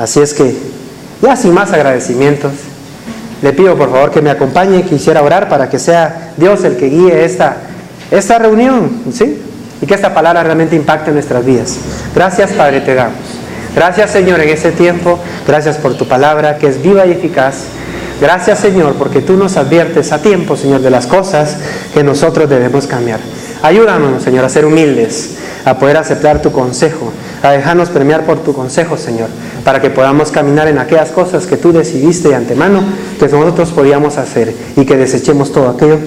Así es que, ya sin más agradecimientos, le pido por favor que me acompañe. Quisiera orar para que sea Dios el que guíe esta reunión, ¿sí? Y que esta palabra realmente impacte nuestras vidas. Gracias, Padre, te damos. Gracias, Señor, en este tiempo. Gracias por tu palabra, que es viva y eficaz. Gracias, Señor, porque tú nos adviertes a tiempo, Señor, de las cosas que nosotros debemos cambiar. Ayúdanos, Señor, a ser humildes, a poder aceptar tu consejo, a dejarnos premiar por tu consejo, Señor, para que podamos caminar en aquellas cosas que tú decidiste de antemano que nosotros podíamos hacer, y que desechemos todo aquello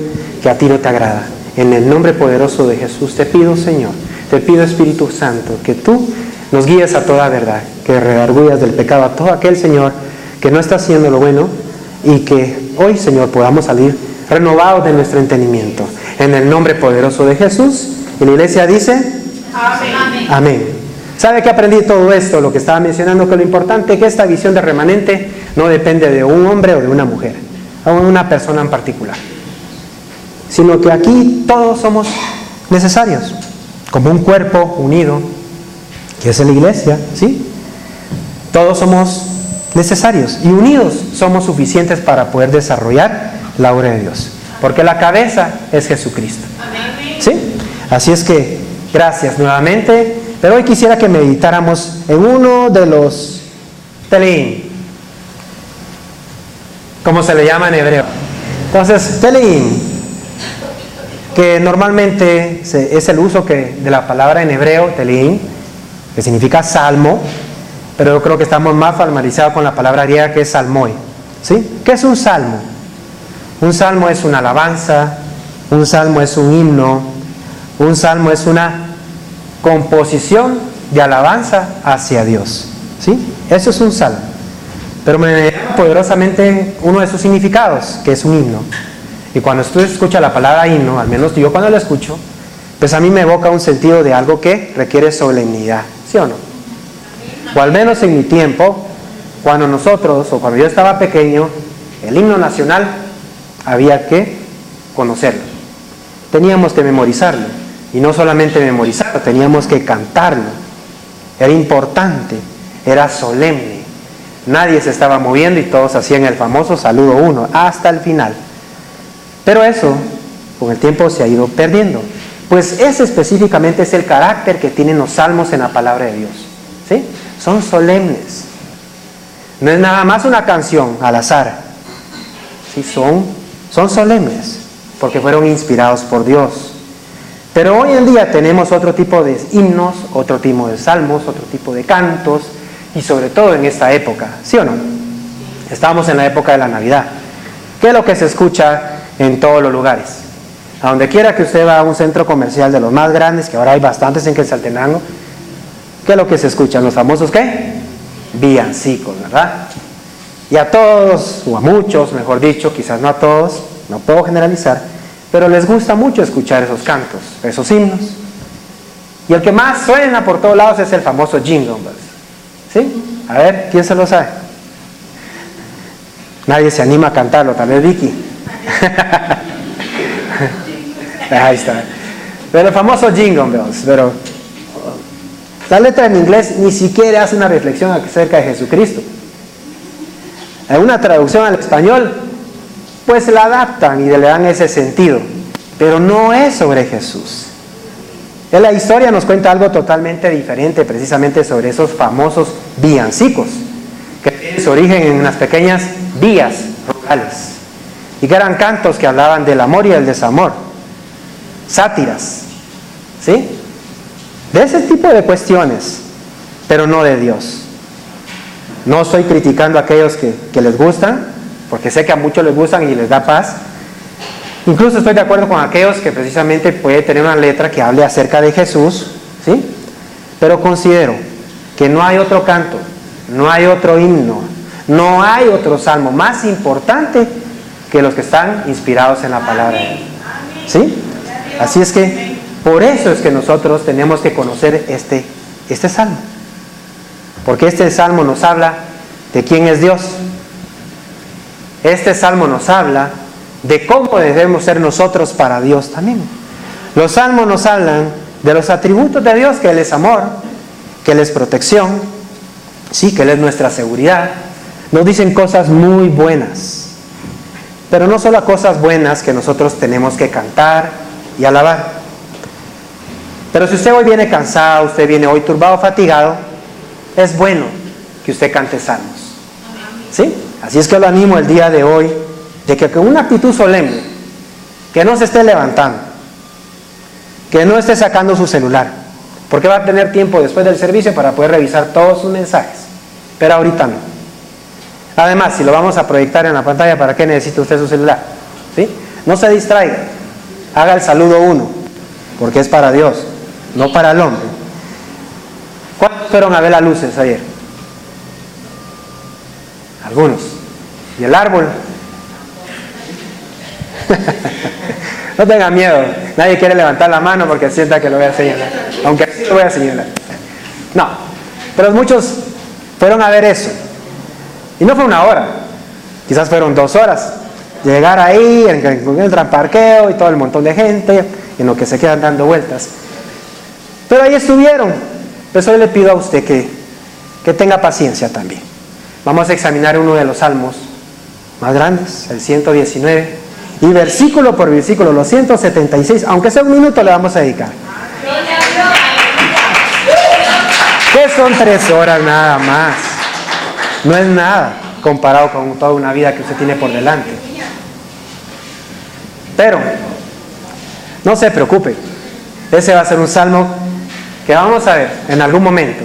que a ti no te agrada. En el nombre poderoso de Jesús te pido, Señor, te pido, Espíritu Santo, que tú nos guíes a toda verdad, que redarguyas del pecado a todo aquel, Señor, que no está haciendo lo bueno, y que hoy, Señor, podamos salir renovados de nuestro entendimiento. En el nombre poderoso de Jesús. Y la iglesia dice: amén. Amén. ¿Sabe que aprendí todo esto? Lo que estaba mencionando, que lo importante es que esta visión de remanente no depende de un hombre o de una mujer, o de una persona en particular, sino que aquí todos somos necesarios, como un cuerpo unido, que es la iglesia, ¿sí? Todos somos necesarios, y unidos somos suficientes para poder desarrollar la obra de Dios, porque la cabeza es Jesucristo, ¿sí? Así es que, gracias nuevamente. Pero hoy quisiera que meditáramos en uno de los Telim, como se le llama en hebreo. Entonces, Telim, que normalmente es el uso de la palabra en hebreo, Telim, que significa salmo, pero yo creo que estamos más familiarizados con la palabra griega, que es salmoi, ¿sí? ¿Qué es un salmo? Un salmo es una alabanza, un salmo es un himno, un salmo es una composición de alabanza hacia Dios, ¿sí? Eso es un salmo. Pero me llama poderosamente uno de sus significados, que es un himno. Y cuando usted escucha la palabra himno, al menos yo cuando la escucho, pues a mí me evoca un sentido de algo que requiere solemnidad, ¿sí o no? O al menos en mi tiempo, cuando nosotros, o cuando yo estaba pequeño, el himno nacional había que conocerlo, teníamos que memorizarlo. Y no solamente memorizarlo, teníamos que cantarlo. Era importante, era solemne. Nadie se estaba moviendo y todos hacían el famoso saludo uno hasta el final. Pero eso, con el tiempo, se ha ido perdiendo. Pues ese específicamente es el carácter que tienen los salmos en la palabra de Dios, ¿sí? Son solemnes. No es nada más una canción al azar, ¿sí? Son solemnes, porque fueron inspirados por Dios. Pero hoy en día tenemos otro tipo de himnos, otro tipo de salmos, otro tipo de cantos, y sobre todo en esta época, ¿sí o no? Estamos en la época de la Navidad. ¿Qué es lo que se escucha en todos los lugares? A donde quiera que usted va, a un centro comercial de los más grandes, que ahora hay bastantes en Quetzaltenango, ¿qué es lo que se escucha? Los famosos, ¿qué? Villancicos, ¿verdad? Y a todos, o a muchos, mejor dicho, quizás no a todos, no puedo generalizar, pero les gusta mucho escuchar esos cantos, esos himnos. Y el que más suena por todos lados es el famoso Jingle Bells, ¿sí? A ver, ¿quién se lo sabe? Nadie se anima a cantarlo, tal vez Vicky. Ahí está. Pero el famoso Jingle Bells, pero la letra en inglés ni siquiera hace una reflexión acerca de Jesucristo. En una traducción al español, pues la adaptan y le dan ese sentido, pero no es sobre Jesús. En la historia nos cuenta algo totalmente diferente, precisamente sobre esos famosos villancicos, que tienen su origen en unas pequeñas villas rurales, y que eran cantos que hablaban del amor y el desamor, sátiras, ¿sí? De ese tipo de cuestiones, pero no de Dios. No estoy criticando a aquellos que les gustan, porque sé que a muchos les gustan y les da paz. Incluso estoy de acuerdo con aquellos que precisamente puede tener una letra que hable acerca de Jesús, ¿sí? Pero considero que no hay otro canto, no hay otro himno, no hay otro salmo más importante que los que están inspirados en la palabra de Dios, ¿sí? Así es que por eso es que nosotros tenemos que conocer este salmo, porque este salmo nos habla de quién es Dios. Este salmo nos habla de cómo debemos ser nosotros para Dios también. Los salmos nos hablan de los atributos de Dios, que Él es amor, que Él es protección, Sí, que Él es nuestra seguridad. Nos dicen cosas muy buenas. Pero no solo cosas buenas que nosotros tenemos que cantar y alabar. Pero si usted hoy viene cansado, usted viene hoy turbado, fatigado, es bueno que usted cante salmos. ¿Sí? Así es que lo animo el día de hoy, de que con una actitud solemne, que no se esté levantando, que no esté sacando su celular, porque va a tener tiempo después del servicio para poder revisar todos sus mensajes, pero ahorita no. Además, si lo vamos a proyectar en la pantalla, ¿para qué necesita usted su celular? ¿Sí? No se distraiga, haga el saludo 1, porque es para Dios, no para el hombre. ¿Cuántos fueron a ver las luces ayer? Algunos. ¿Y el árbol? No tenga miedo, nadie quiere levantar la mano porque sienta que lo voy a señalar, aunque sí lo voy a señalar. No, pero muchos fueron a ver eso. Y no fue 1 hora, quizás fueron 2 horas. Llegar ahí, en el transparqueo y todo el montón de gente, en lo que se quedan dando vueltas. Pero ahí estuvieron. Pues hoy le pido a usted que tenga paciencia también. Vamos a examinar uno de los salmos más grandes, el 119, y versículo por versículo, los 176, aunque sea 1 minuto le vamos a dedicar. Que son 3 horas nada más. No es nada comparado con toda una vida que usted tiene por delante. Pero no se preocupe, ese va a ser un salmo que vamos a ver en algún momento.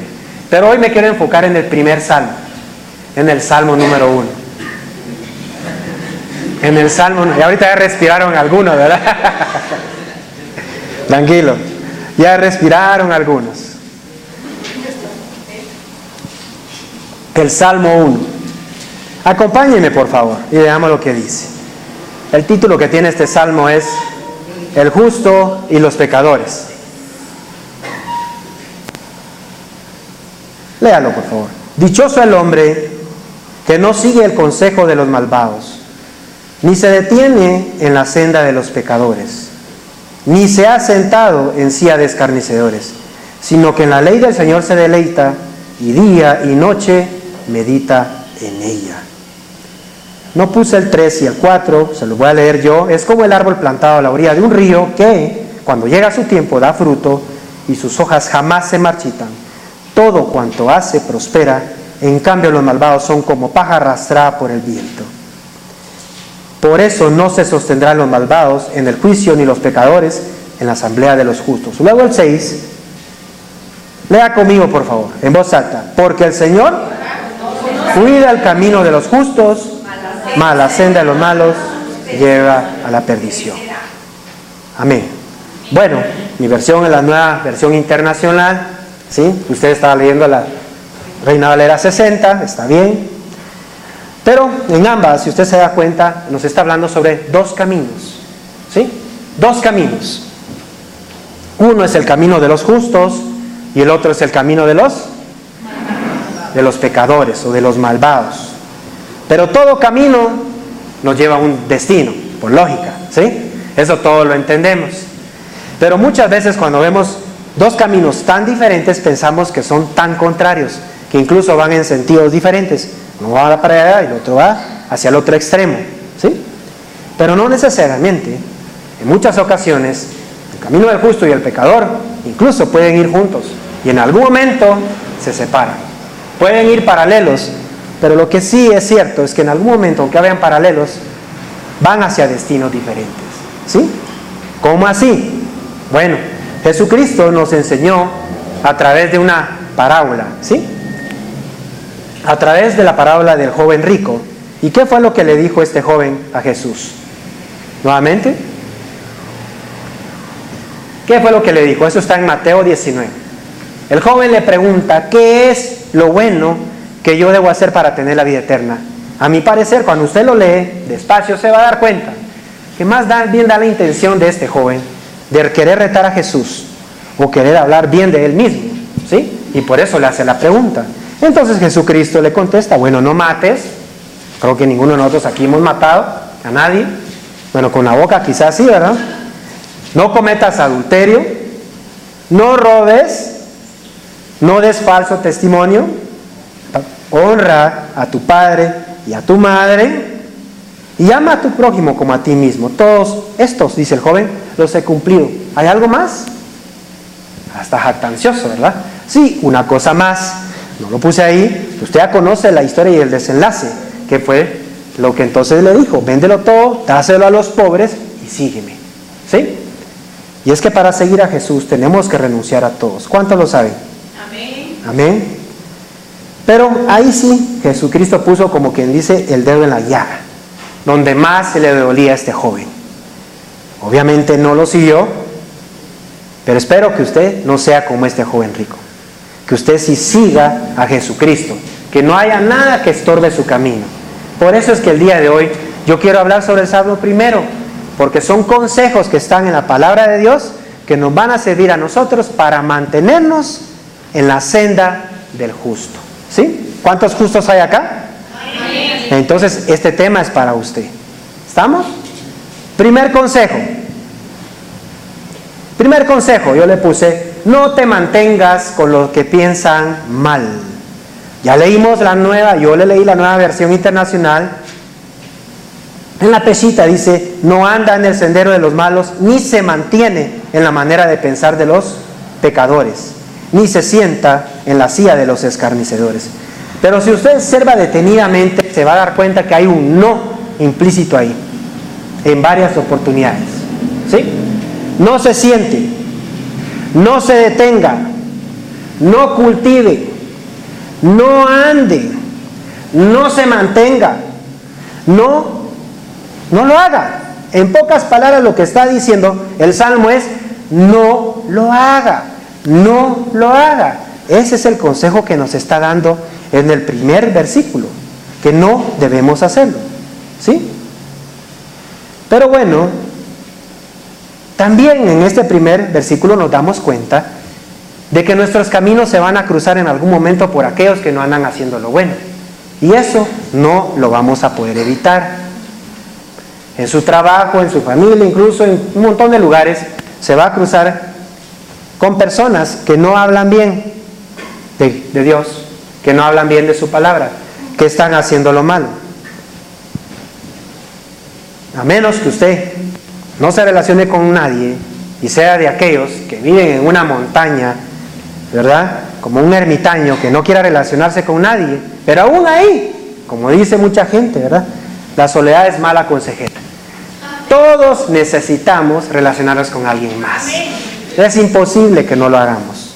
Pero hoy me quiero enfocar en el primer salmo, en el salmo número 1. En el salmo, y ahorita ya respiraron algunos, ¿verdad? Tranquilo, ya respiraron algunos. El salmo 1. Acompáñenme por favor y veamos lo que dice. El título que tiene este salmo es El justo y los pecadores. Léalo por favor. Dichoso el hombre que no sigue el consejo de los malvados, ni se detiene en la senda de los pecadores, ni se ha sentado en silla de escarnecedores, sino que en la ley del Señor se deleita, y día y noche medita en ella. No puse el 3 y el 4, se los voy a leer yo. Es como el árbol plantado a la orilla de un río que, cuando llega su tiempo, da fruto y sus hojas jamás se marchitan. Todo cuanto hace prospera. En cambio los malvados son como paja arrastrada por el viento. Por eso no se sostendrán los malvados en el juicio, ni los pecadores en la asamblea de los justos. Luego el 6, lea conmigo por favor, en voz alta. Porque el Señor cuida el camino de los justos, mas la senda de los malos lleva a la perdición. Amén. Bueno, mi versión es la nueva versión internacional, ¿sí? Usted estaba leyendo la Reina Valera 60, está bien. Pero en ambas, si usted se da cuenta, nos está hablando sobre 2 caminos, ¿sí? 2 caminos. Uno es el camino de los justos y el otro es el camino de los pecadores o de los malvados. Pero todo camino nos lleva a un destino, por lógica, ¿sí? Eso todo lo entendemos. Pero muchas veces cuando vemos 2 caminos tan diferentes, pensamos que son tan contrarios, que incluso van en sentidos diferentes. Uno va para allá y el otro va hacia el otro extremo, ¿sí? Pero no necesariamente. En muchas ocasiones, el camino del justo y el pecador incluso pueden ir juntos y en algún momento se separan. Pueden ir paralelos, pero lo que sí es cierto es que en algún momento, aunque vayan paralelos, van hacia destinos diferentes, ¿sí? ¿Cómo así? Bueno, Jesucristo nos enseñó a través de una parábola, ¿sí? A través de la parábola del joven rico. ¿Y qué fue lo que le dijo este joven a Jesús? Nuevamente, ¿qué fue lo que le dijo? Eso está en Mateo 19. El joven le pregunta, ¿qué es lo bueno que yo debo hacer para tener la vida eterna? A mi parecer, cuando usted lo lee despacio, se va a dar cuenta que más bien da la intención de este joven de querer retar a Jesús o querer hablar bien de él mismo, ¿sí? Y por eso le hace la pregunta. Entonces Jesucristo le contesta, bueno, no mates. Creo que ninguno de nosotros aquí hemos matado a nadie. Bueno, con la boca quizás sí, ¿verdad? No cometas adulterio, no robes, no des falso testimonio. honra a tu padre y a tu madre, y ama a tu prójimo como a ti mismo. Todos estos, dice el joven, los he cumplido. ¿Hay algo más? Hasta jactancioso, ¿verdad? Sí, una cosa más. No lo puse ahí. Usted ya conoce la historia y el desenlace, que fue lo que entonces le dijo: véndelo todo, dáselo a los pobres y sígueme. ¿Sí? Y es que para seguir a Jesús tenemos que renunciar a todos. ¿Cuántos lo saben? Amén. Amén. Pero ahí sí, Jesucristo puso, como quien dice, el dedo en la llaga, donde más se le dolía a este joven. Obviamente no lo siguió, pero espero que usted no sea como este joven rico. Que usted sí siga a Jesucristo, que no haya nada que estorbe su camino. Por eso es que el día de hoy yo quiero hablar sobre el Salmo primero, porque son consejos que están en la palabra de Dios que nos van a servir a nosotros para mantenernos en la senda del justo. ¿Sí? ¿Cuántos justos hay acá? Amén. Entonces este tema es para usted. ¿Estamos? Primer consejo. Primer consejo, yo le puse: no te mantengas con los que piensan mal. Ya leímos la nueva, yo le leí la nueva versión internacional. En la pechita dice: no anda en el sendero de los malos, ni se mantiene en la manera de pensar de los pecadores, ni se sienta en la silla de los escarnecedores. Pero si usted observa detenidamente, se va a dar cuenta que hay un no implícito ahí, en varias oportunidades. ¿Sí? No se siente, no se detenga, no cultive, no ande, no se mantenga, no lo haga. En pocas palabras, lo que está diciendo el Salmo es: no lo haga, no lo haga. Ese es el consejo que nos está dando en el primer versículo, que no debemos hacerlo. ¿Sí? Pero bueno, también en este primer versículo nos damos cuenta de que nuestros caminos se van a cruzar en algún momento por aquellos que no andan haciendo lo bueno. Y eso no lo vamos a poder evitar. En su trabajo, en su familia, incluso en un montón de lugares, se va a cruzar con personas que no hablan bien de Dios, que no hablan bien de su palabra, que están haciendo lo malo. A menos que usted no se relacione con nadie y sea de aquellos que viven en una montaña, ¿verdad? Como un ermitaño que no quiera relacionarse con nadie, pero aún ahí, como dice mucha gente, ¿verdad? La soledad es mala consejera. Todos necesitamos relacionarnos con alguien más. Es imposible que no lo hagamos,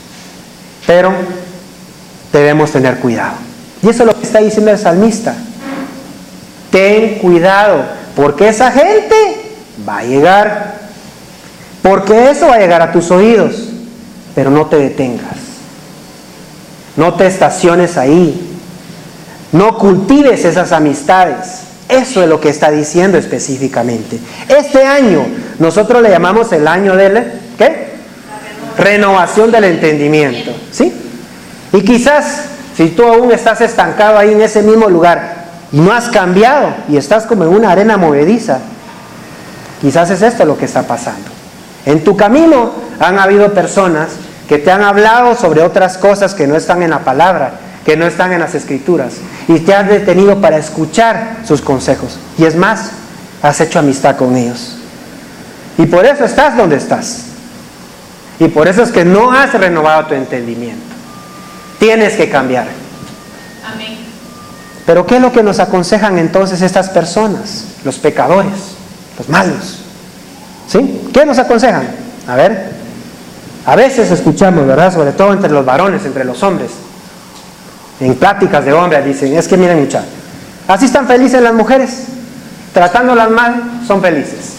pero debemos tener cuidado. Y eso es lo que está diciendo el salmista: ten cuidado, porque esa gente va a llegar, porque eso va a llegar a tus oídos. Pero no te detengas, no te estaciones ahí, no cultives esas amistades. Eso es lo que está diciendo específicamente. Este año nosotros le llamamos el año del ¿qué? Renovación del entendimiento. ¿Sí? Y quizás si tú aún estás estancado ahí en ese mismo lugar y no has cambiado y estás como en una arena movediza, quizás es esto lo que está pasando. En tu camino han habido personas que te han hablado sobre otras cosas que no están en la palabra, que no están en las escrituras, y te has detenido para escuchar sus consejos. Y es más, has hecho amistad con ellos. Y por eso estás donde estás. Y por eso es que no has renovado tu entendimiento. Tienes que cambiar. Amén. Pero ¿qué es lo que nos aconsejan entonces estas personas? Los pecadores, los malos. ¿Sí? ¿Qué nos aconsejan? A ver, a veces escuchamos, ¿verdad? Sobre todo entre los varones, entre los hombres. En pláticas de hombres dicen: es que miren, muchachos, así están felices las mujeres, tratándolas mal, son felices.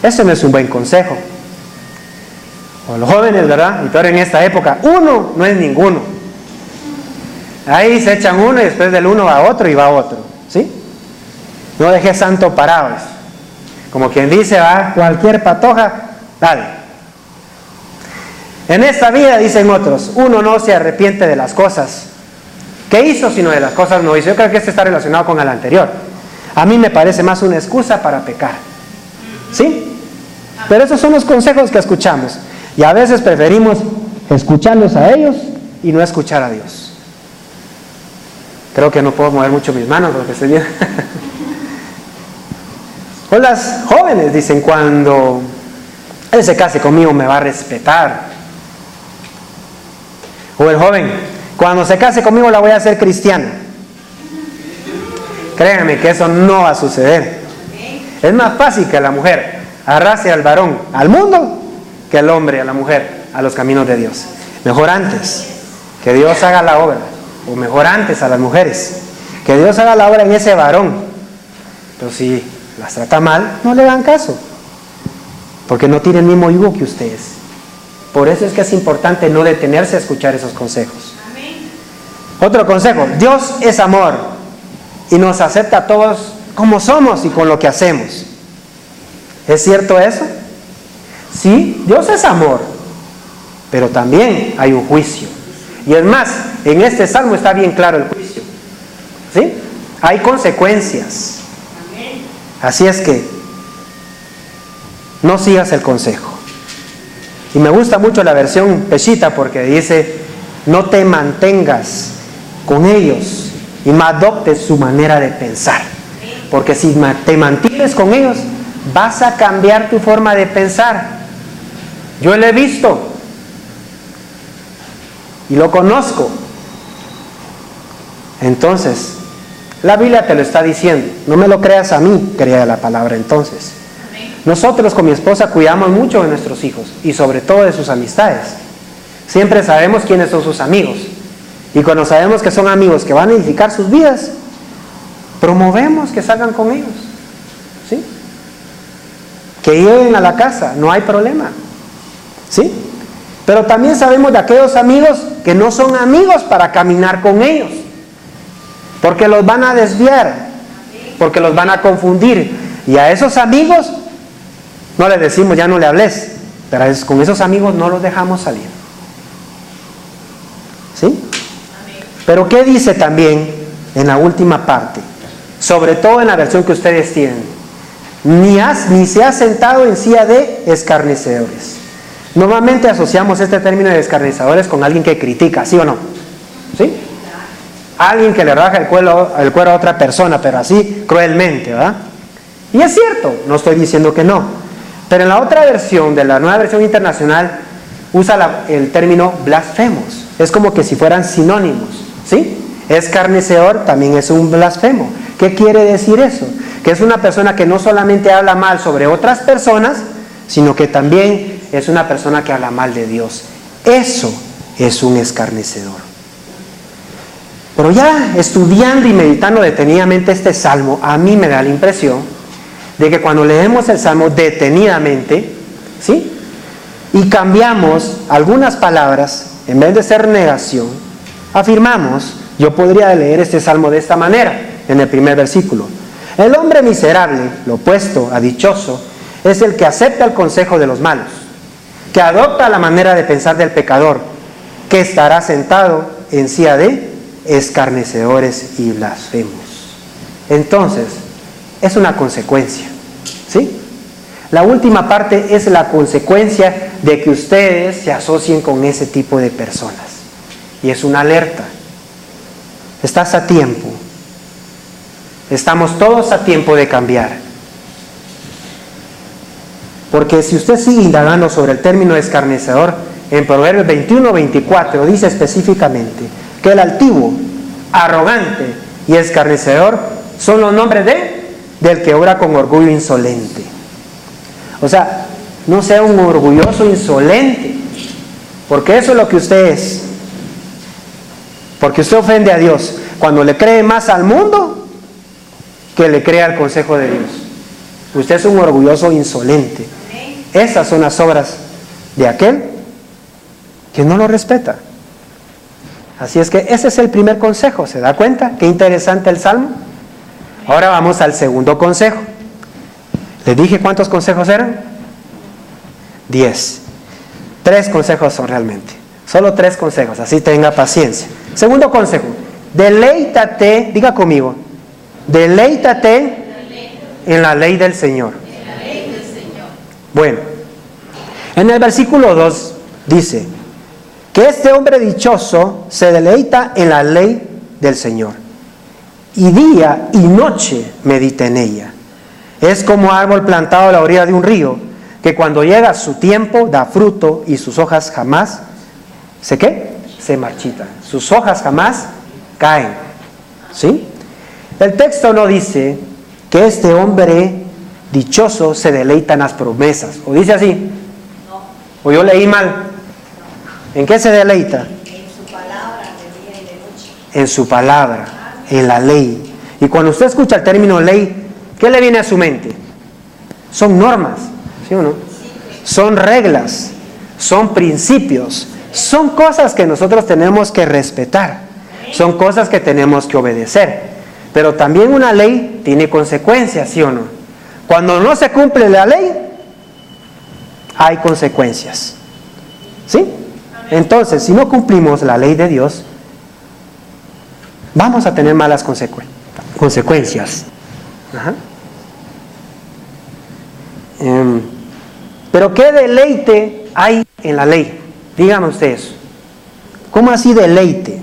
Eso no es un buen consejo. O los jóvenes, ¿verdad? Y peor en esta época, uno no es ninguno. Ahí se echan uno y después del uno va otro y va otro. ¿Sí? No dejes santo parado. Como quien dice, va, cualquier patoja, dale. En esta vida, dicen otros, uno no se arrepiente de las cosas que hizo, sino de las cosas no hizo. Yo creo que este está relacionado con el anterior. A mí me parece más una excusa para pecar. ¿Sí? Pero esos son los consejos que escuchamos. Y a veces preferimos escucharlos a ellos y no escuchar a Dios. Creo que no puedo mover mucho mis manos porque estoy bien. O las jóvenes dicen, cuando él se case conmigo me va a respetar. O el joven, cuando se case conmigo la voy a hacer cristiana. Créanme que eso no va a suceder. Es más fácil que la mujer arrastre al varón al mundo que el hombre a la mujer a los caminos de Dios. Mejor antes que Dios haga la obra, o mejor antes a las mujeres que Dios haga la obra en ese varón. Pero si las trata mal, no le dan caso, porque no tiene el mismo yugo que ustedes. Por eso es que es importante no detenerse a escuchar esos consejos. Otro consejo: Dios es amor y nos acepta a todos como somos y con lo que hacemos. ¿Es cierto eso? Sí, Dios es amor, pero también hay un juicio. Y es más, en este salmo está bien claro el juicio. ¿Sí? Hay consecuencias. Así es que no sigas el consejo. Y me gusta mucho la versión Peshita porque dice: no te mantengas con ellos y no adoptes su manera de pensar. Porque si te mantienes con ellos, vas a cambiar tu forma de pensar. Yo lo he visto y lo conozco. Entonces, la Biblia te lo está diciendo. No me lo creas a mí, crea la palabra entonces. Nosotros con mi esposa cuidamos mucho de nuestros hijos y sobre todo de sus amistades. Siempre sabemos quiénes son sus amigos. Y cuando sabemos que son amigos que van a edificar sus vidas, promovemos que salgan con ellos. ¿Sí? Que lleguen a la casa, no hay problema. ¿Sí? Pero también sabemos de aquellos amigos que no son amigos para caminar con ellos. Porque los van a desviar, porque los van a confundir. Y a esos amigos no les decimos ya no le hables, pero con esos amigos no los dejamos salir. ¿Sí? Pero ¿qué dice también en la última parte? Sobre todo en la versión que ustedes tienen: ni se ha sentado en silla de escarnecedores. Normalmente asociamos este término de escarnecedores con alguien que critica, ¿sí o no? ¿Sí? Alguien que le raja el cuero a otra persona, pero así cruelmente, ¿verdad? Y es cierto, no estoy diciendo que no. Pero en la otra versión, de la Nueva Versión Internacional, usa el término blasfemos. Es como que si fueran sinónimos, ¿sí? Escarnecedor también es un blasfemo. ¿Qué quiere decir eso? Que es una persona que no solamente habla mal sobre otras personas, sino que también es una persona que habla mal de Dios. Eso es un escarnecedor. Pero ya estudiando y meditando detenidamente este salmo, a mí me da la impresión de que cuando leemos el salmo detenidamente, ¿sí?, y cambiamos algunas palabras, en vez de ser negación, afirmamos. Yo podría leer este salmo de esta manera, en el primer versículo: el hombre miserable, lo opuesto a dichoso, es el que acepta el consejo de los malos, que adopta la manera de pensar del pecador, que estará sentado en silla de escarnecedores y blasfemos. Entonces, es una consecuencia, ¿sí? La última parte es la consecuencia de que ustedes se asocien con ese tipo de personas. Y es una alerta. Estás a tiempo. Estamos todos a tiempo de cambiar. Porque si usted sigue indagando sobre el término escarnecedor, en Proverbios 21-24 dice específicamente que el altivo, arrogante y escarnecedor son los nombres del que obra con orgullo insolente. O sea, no sea un orgulloso insolente, porque eso es lo que usted es. Porque usted ofende a Dios cuando le cree más al mundo que le cree al consejo de Dios. Usted es un orgulloso insolente. Esas son las obras de aquel que no lo respeta. Así es que ese es el primer consejo. ¿Se da cuenta? Qué interesante el salmo. Ahora vamos al segundo consejo. ¿Les dije cuántos consejos eran? 10. 3 consejos son realmente. Solo 3 consejos, así tenga paciencia. Segundo consejo: deleítate, diga conmigo, deleítate en la ley del Señor. Bueno, en el versículo 2 dice que este hombre dichoso se deleita en la ley del Señor. y día y noche medita en ella. Es como árbol plantado a la orilla de un río, que cuando llega su tiempo da fruto y sus hojas jamás se marchitan. Sus hojas jamás caen. ¿Sí? El texto no dice que este hombre dichoso se deleita en las promesas. ¿O dice así? ¿O yo leí mal? ¿En qué se deleita? En su palabra de día y de noche. En su palabra, en la ley. Y cuando usted escucha el término ley, ¿qué le viene a su mente? Son normas, ¿sí o no? Son reglas, son principios, son cosas que nosotros tenemos que respetar, son cosas que tenemos que obedecer. Pero también una ley tiene consecuencias, ¿sí o no? Cuando no se cumple la ley, hay consecuencias. ¿Sí? Entonces, si no cumplimos la ley de Dios, vamos a tener malas consecuencias. Ajá. Pero ¿qué deleite hay en la ley? Díganme ustedes. ¿Cómo así deleite?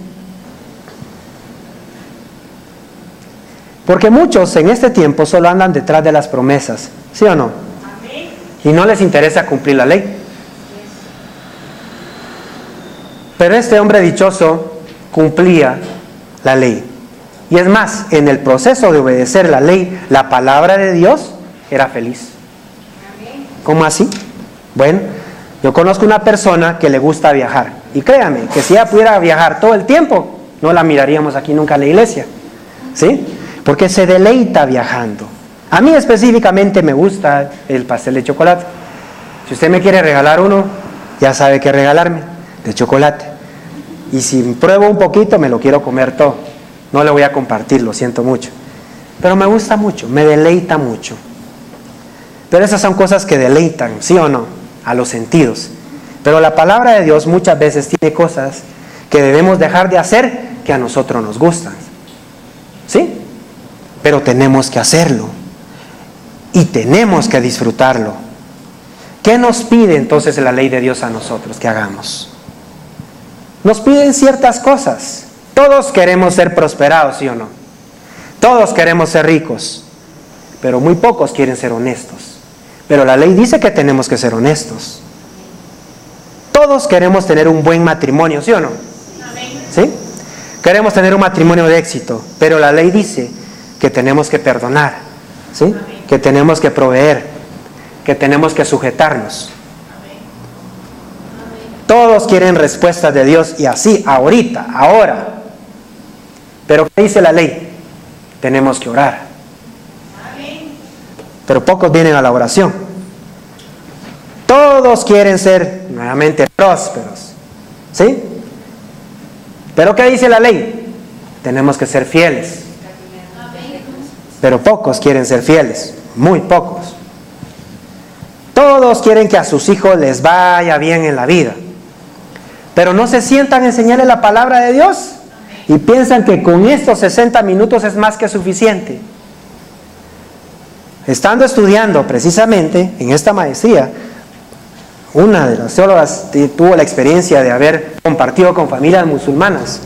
Porque muchos en este tiempo solo andan detrás de las promesas, ¿sí o no? Y no les interesa cumplir la ley. Pero este hombre dichoso cumplía la ley. Y es más, en el proceso de obedecer la ley, la palabra de Dios, era feliz. ¿Cómo así? Bueno, yo conozco una persona que le gusta viajar. Y créame, que si ella pudiera viajar todo el tiempo, no la miraríamos aquí nunca en la iglesia. ¿Sí? Porque se deleita viajando. A mí específicamente me gusta el pastel de chocolate. Si usted me quiere regalar uno, ya sabe qué regalarme, de chocolate. Y si pruebo un poquito, me lo quiero comer todo. No le voy a compartir, lo siento mucho. Pero me gusta mucho, me deleita mucho. Pero esas son cosas que deleitan, ¿sí o no? A los sentidos. Pero la palabra de Dios muchas veces tiene cosas que debemos dejar de hacer que a nosotros nos gustan. ¿Sí? Pero tenemos que hacerlo. Y tenemos que disfrutarlo. ¿Qué nos pide entonces la ley de Dios a nosotros que hagamos? Nos piden ciertas cosas. Todos queremos ser prosperados, ¿sí o no? Todos queremos ser ricos. Pero muy pocos quieren ser honestos. Pero la ley dice que tenemos que ser honestos. Todos queremos tener un buen matrimonio, ¿sí o no? ¿Sí? Queremos tener un matrimonio de éxito. Pero la ley dice que tenemos que perdonar, ¿sí? Que tenemos que proveer, que tenemos que sujetarnos. Todos quieren respuestas de Dios y así, ahorita, ahora. Pero ¿qué dice la ley? Tenemos que orar. Pero pocos vienen a la oración. Todos quieren ser nuevamente prósperos, ¿sí? Pero ¿qué dice la ley? Tenemos que ser fieles. Pero pocos quieren ser fieles, muy pocos. Todos quieren que a sus hijos les vaya bien en la vida. Pero no se sientan a enseñarles la palabra de Dios y piensan que con estos 60 minutos es más que suficiente. Estando estudiando precisamente en esta maestría, una de las teólogas tuvo la experiencia de haber compartido con familias musulmanas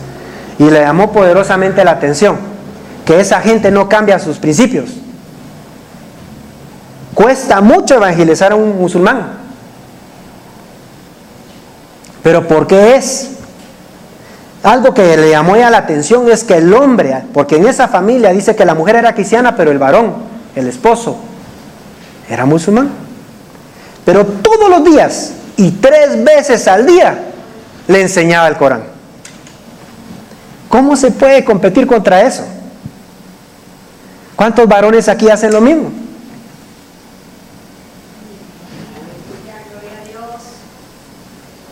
y le llamó poderosamente la atención que esa gente no cambia sus principios. Cuesta mucho evangelizar a un musulmán. ¿Pero por qué es? Algo que le llamó ya la atención es que el hombre, porque en esa familia dice que la mujer era cristiana, pero el varón, el esposo, era musulmán. Pero todos los días y 3 veces al día le enseñaba el Corán. ¿Cómo se puede competir contra eso? ¿Cuántos varones aquí hacen lo mismo?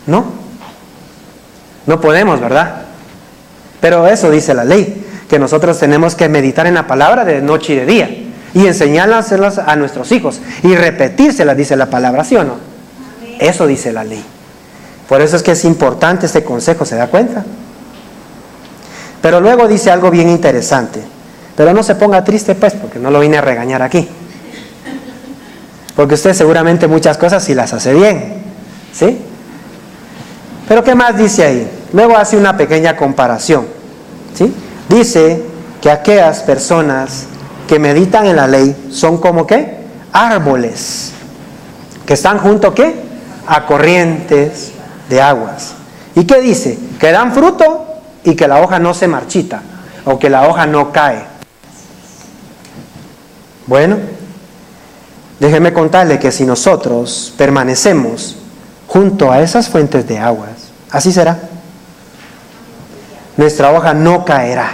No, no podemos, ¿verdad? Pero eso dice la ley, que nosotros tenemos que meditar en la palabra de noche y de día y enseñarlas a nuestros hijos y repetírselas, dice la palabra, ¿sí o no? Eso dice la ley. Por eso es que es importante este consejo, ¿se da cuenta? Pero luego dice algo bien interesante, pero no se ponga triste pues, porque no lo vine a regañar aquí, porque usted seguramente muchas cosas sí las hace bien, ¿sí? Pero ¿qué más dice ahí? Luego hace una pequeña comparación, ¿sí? Dice que aquellas personas que meditan en la ley son como ¿qué? Árboles que están junto ¿qué? A corrientes de aguas. ¿Y qué dice? Que dan fruto y que la hoja no se marchita o que la hoja no cae. Bueno, déjeme contarle que si nosotros permanecemos junto a esas fuentes de aguas, así será. Nuestra hoja no caerá.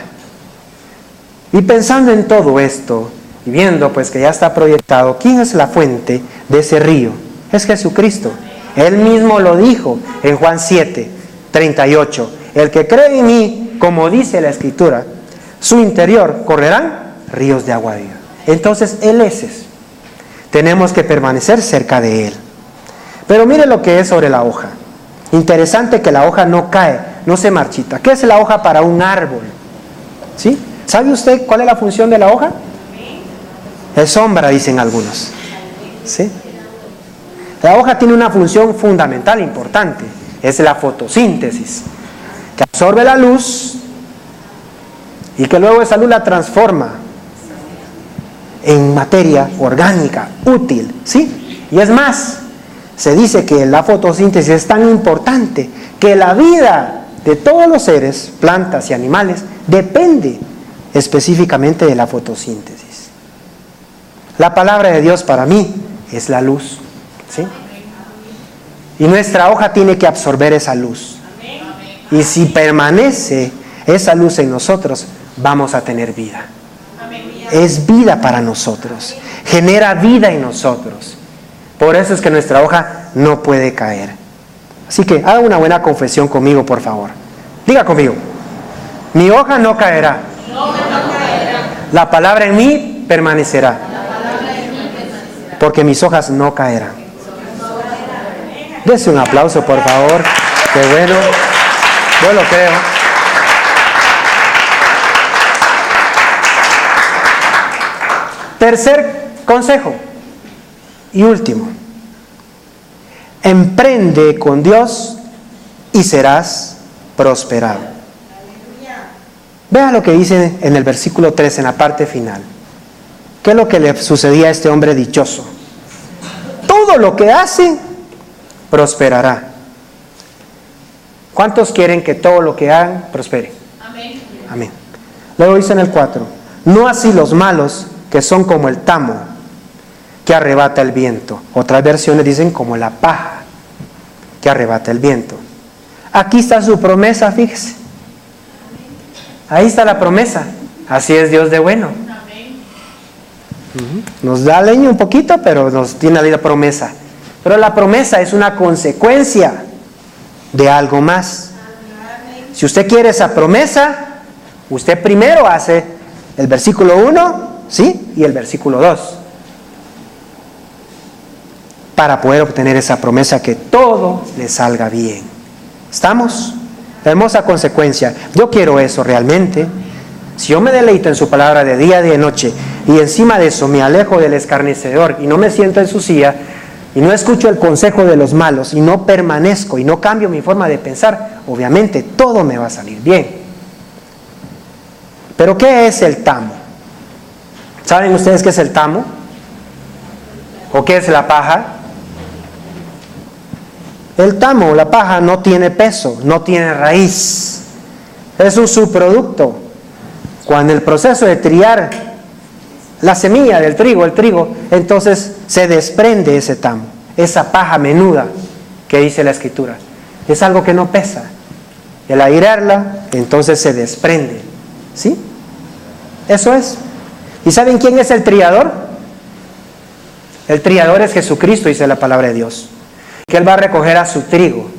Y pensando en todo esto, y viendo pues que ya está proyectado, ¿quién es la fuente de ese río? Es Jesucristo. Él mismo lo dijo en Juan 7:38. El que cree en mí, como dice la Escritura, su interior correrán ríos de agua viva. Entonces Él es eso. Tenemos que permanecer cerca de Él. Pero mire lo que es sobre la hoja. Interesante que la hoja no cae, no se marchita. ¿Qué es la hoja para un árbol? ¿Sí? ¿Sabe usted cuál es la función de la hoja? Es sombra, dicen algunos. ¿Sí? La hoja tiene una función fundamental, importante. Es la fotosíntesis, que absorbe la luz y que luego esa luz la transforma en materia orgánica, útil. ¿Sí? Y es más, se dice que la fotosíntesis es tan importante que la vida de todos los seres, plantas y animales, depende específicamente de la fotosíntesis. La palabra de Dios para mí es la luz, ¿sí? Y nuestra hoja tiene que absorber esa luz. Y si permanece esa luz en nosotros, vamos a tener vida. Es vida para nosotros, genera vida en nosotros. Por eso es que nuestra hoja no puede caer. Así que haga una buena confesión conmigo, por favor. Diga conmigo: mi hoja no caerá. La palabra en mí permanecerá. Porque mis hojas no caerán. Dese un aplauso, por favor. Qué bueno. Yo lo creo. Tercer consejo y último: emprende con Dios y serás prosperado. Vea lo que dice en el versículo 3, en la parte final. ¿Qué es lo que le sucedía a este hombre dichoso? Todo lo que hace prosperará. ¿Cuántos quieren que todo lo que hagan prospere? Amén. Amén. Luego dice en el 4: no así los malos, que son como el tamo que arrebata el viento. Otras versiones dicen como la paja que arrebata el viento. Aquí está su promesa, fíjese. Ahí está la promesa. Así es Dios de bueno. Nos da leña un poquito, pero nos tiene ahí la promesa. Pero la promesa es una consecuencia de algo más. Si usted quiere esa promesa, usted primero hace el versículo 1, ¿sí? Y el versículo 2. Para poder obtener esa promesa, que todo le salga bien. ¿Estamos? Hermosa consecuencia. Yo quiero eso realmente. Si yo me deleito en su palabra de día y de noche, y encima de eso me alejo del escarnecedor y no me siento en su silla, y no escucho el consejo de los malos, y no permanezco y no cambio mi forma de pensar, obviamente todo me va a salir bien. Pero ¿qué es el tamo? ¿Saben ustedes qué es el tamo? ¿O qué es la paja? El tamo, la paja, no tiene peso, no tiene raíz. Es un subproducto. Cuando el proceso de triar la semilla del trigo, el trigo, entonces se desprende ese tamo, esa paja menuda que dice la Escritura. Es algo que no pesa. El airarla, entonces se desprende. ¿Sí? Eso es. ¿Y saben quién es el triador? El triador es Jesucristo, dice la palabra de Dios. Que Él va a recoger a su trigo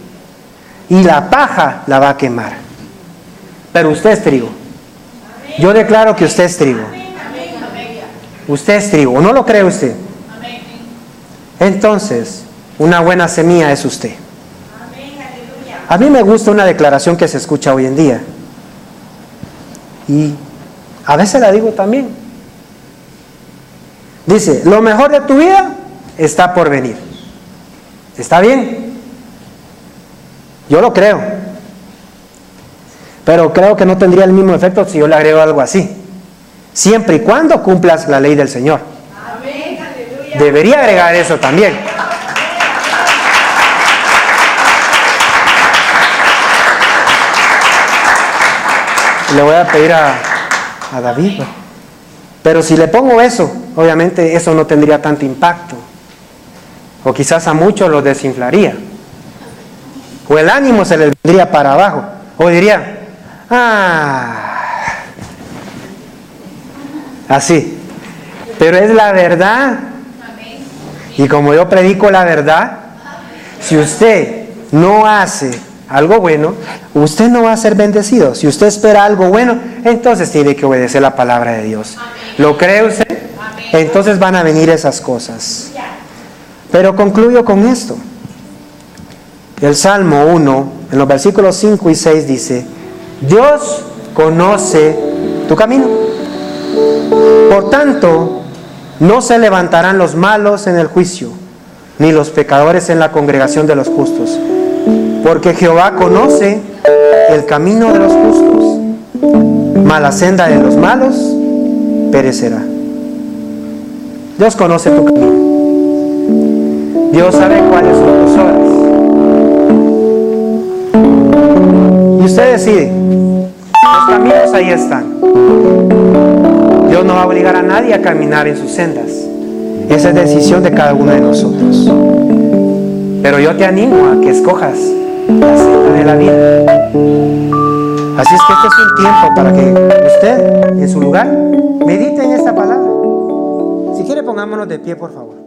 y la paja la va a quemar. Pero usted es trigo. Yo declaro que usted es trigo. Usted es trigo. ¿No lo cree usted? Entonces, una buena semilla es usted. A mí me gusta una declaración que se escucha hoy en día. Y a veces la digo también. Dice: lo mejor de tu vida está por venir. ¿Está bien? Yo lo creo. Pero creo que no tendría el mismo efecto si yo le agrego algo así. siempre y cuando cumplas la ley del Señor. Amén. Aleluya. Debería agregar eso también. Le voy a pedir a David. Pero si le pongo eso, obviamente eso no tendría tanto impacto. O quizás a muchos lo desinflaría. O el ánimo se les vendría para abajo. O dirían, así. Pero es la verdad. Y como yo predico la verdad, si usted no hace algo bueno, usted no va a ser bendecido. Si usted espera algo bueno, entonces tiene que obedecer la palabra de Dios. ¿Lo cree usted? Entonces van a venir esas cosas. Pero concluyo con esto. El Salmo 1, en los versículos 5 y 6 dice, Dios conoce tu camino. Por tanto, no se levantarán los malos en el juicio, ni los pecadores en la congregación de los justos. Porque Jehová conoce el camino de los justos, mas la senda de los malos perecerá. Dios conoce tu camino. Dios sabe cuáles son tus horas. Y usted decide. Los caminos ahí están. Dios no va a obligar a nadie a caminar en sus sendas. Esa es decisión de cada uno de nosotros. Pero yo te animo a que escojas la senda de la vida. Así es que este es un tiempo para que usted, en su lugar, medite en esta palabra. Si quiere, pongámonos de pie, por favor.